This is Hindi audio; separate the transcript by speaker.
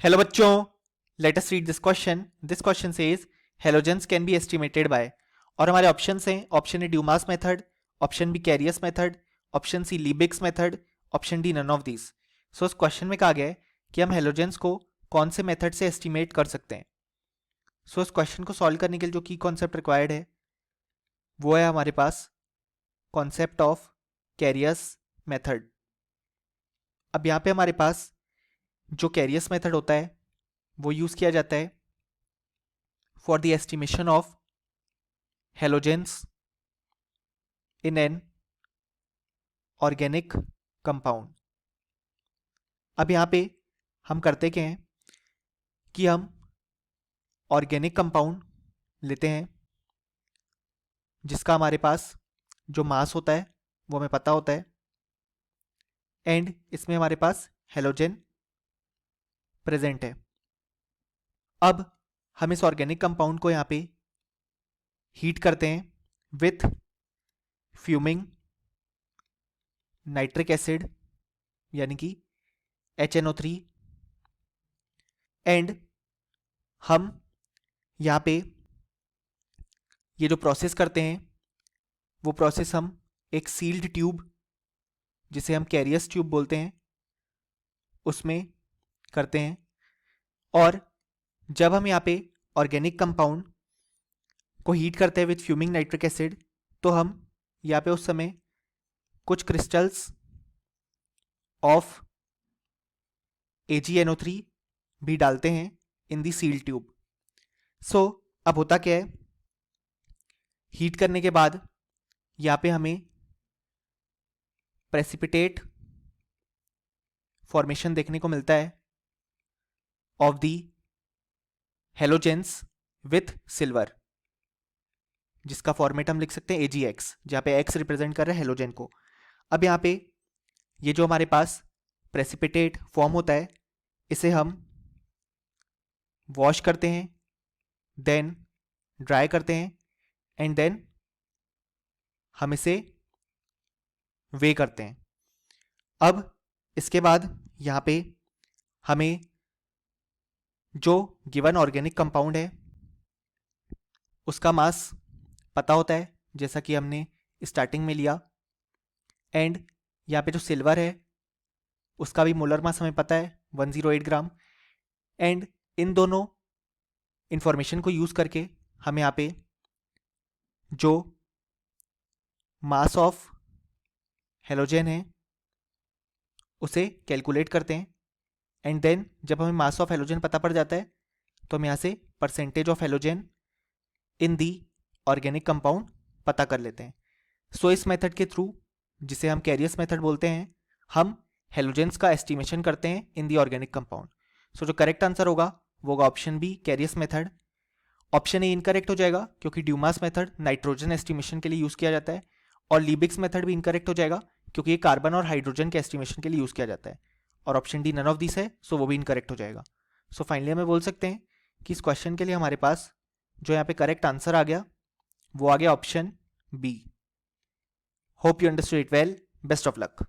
Speaker 1: हेलो बच्चों, let us read this question. This question says halogens can be estimated by. और हमारे ऑप्शंस हैं. Option A Dumas method, option B Carius method, option C Liebig's method, option D none of this. So इस क्वेश्चन में कहा गया है कि हम हेलोजेंस को कौन से मेथड से एस्टिमेट कर सकते हैं. सो इस क्वेश्चन को सॉल्व करने के लिए जो की कॉन्सेप्ट रिक्वायर्ड है वो है हमारे पास कॉन्सेप्ट ऑफ कैरियस मेथड. अब यहाँ पे हमारे पास जो कैरियस मेथड होता है वो यूज किया जाता है for the estimation of halogens in an organic compound. अब यहाँ पे हम करते क्या हैं कि हम ऑर्गेनिक कंपाउंड लेते हैं जिसका हमारे पास जो मास होता है वो हमें पता होता है एंड इसमें हमारे पास हेलोजन प्रेजेंट है. अब हम इस ऑर्गेनिक कंपाउंड को यहाँ पे हीट करते हैं विथ फ्यूमिंग नाइट्रिक एसिड यानी कि HNO3 एंड हम यहाँ पे ये जो प्रोसेस करते हैं वो प्रोसेस हम एक सील्ड ट्यूब जिसे हम कैरियस ट्यूब बोलते हैं उसमें करते हैं. और जब हम यहाँ पे ऑर्गेनिक कंपाउंड को हीट करते हैं विथ फ्यूमिंग नाइट्रिक एसिड तो हम यहाँ पे उस समय कुछ क्रिस्टल्स ऑफ AgNO3 भी डालते हैं इन दी सील ट्यूब. सो अब होता क्या है, हीट करने के बाद यहाँ पे हमें प्रेसिपिटेट फॉर्मेशन देखने को मिलता है of the halogens with silver जिसका फॉर्मेट हम लिख सकते हैं AgX जहाँ पे X रिप्रेजेंट कर रहा है हेलोजन को. अब यहाँ पे ये जो हमारे पास प्रेसिपिटेट फॉर्म होता है इसे हम वॉश करते हैं, देन ड्राई करते हैं एंड देन हम इसे वे करते हैं. अब इसके बाद यहाँ पे हमें जो गिवन ऑर्गेनिक कंपाउंड है उसका मास पता होता है जैसा कि हमने स्टार्टिंग में लिया एंड यहाँ पे जो सिल्वर है उसका भी मोलर मास हमें पता है 108 ग्राम. एंड इन दोनों इंफॉर्मेशन को यूज करके हम यहाँ पे जो मास ऑफ हेलोजन है उसे कैलकुलेट करते हैं एंड देन जब हमें मास ऑफ हेलोजन पता पड़ जाता है तो हम यहाँ से percentage of halogen in the organic compound पता कर लेते हैं. सो इस मेथड के थ्रू जिसे हम कैरियस मेथड बोलते हैं हम हेलोजेंस का एस्टिमेशन करते हैं इन दी ऑर्गेनिक कंपाउंड. सो जो करेक्ट आंसर होगा वो होगा option B Carius method. Option A incorrect हो जाएगा क्योंकि ड्यूमास मेथड नाइट्रोजन एस्टिमेशन के लिए यूज किया जाता है और लीबिग्स मेथड भी इनकरेक्ट हो जाएगा क्योंकि ये कार्बन और हाइड्रोजन के एस्टिमेशन के लिए यूज किया जाता है. और option D none of this है सो वो भी इनकरेक्ट हो जाएगा. सो फाइनली हमें बोल सकते हैं कि इस क्वेश्चन के लिए हमारे पास जो यहाँ पे करेक्ट आंसर आ गया वो आ गया option B. Hope you understood it well. Best of luck.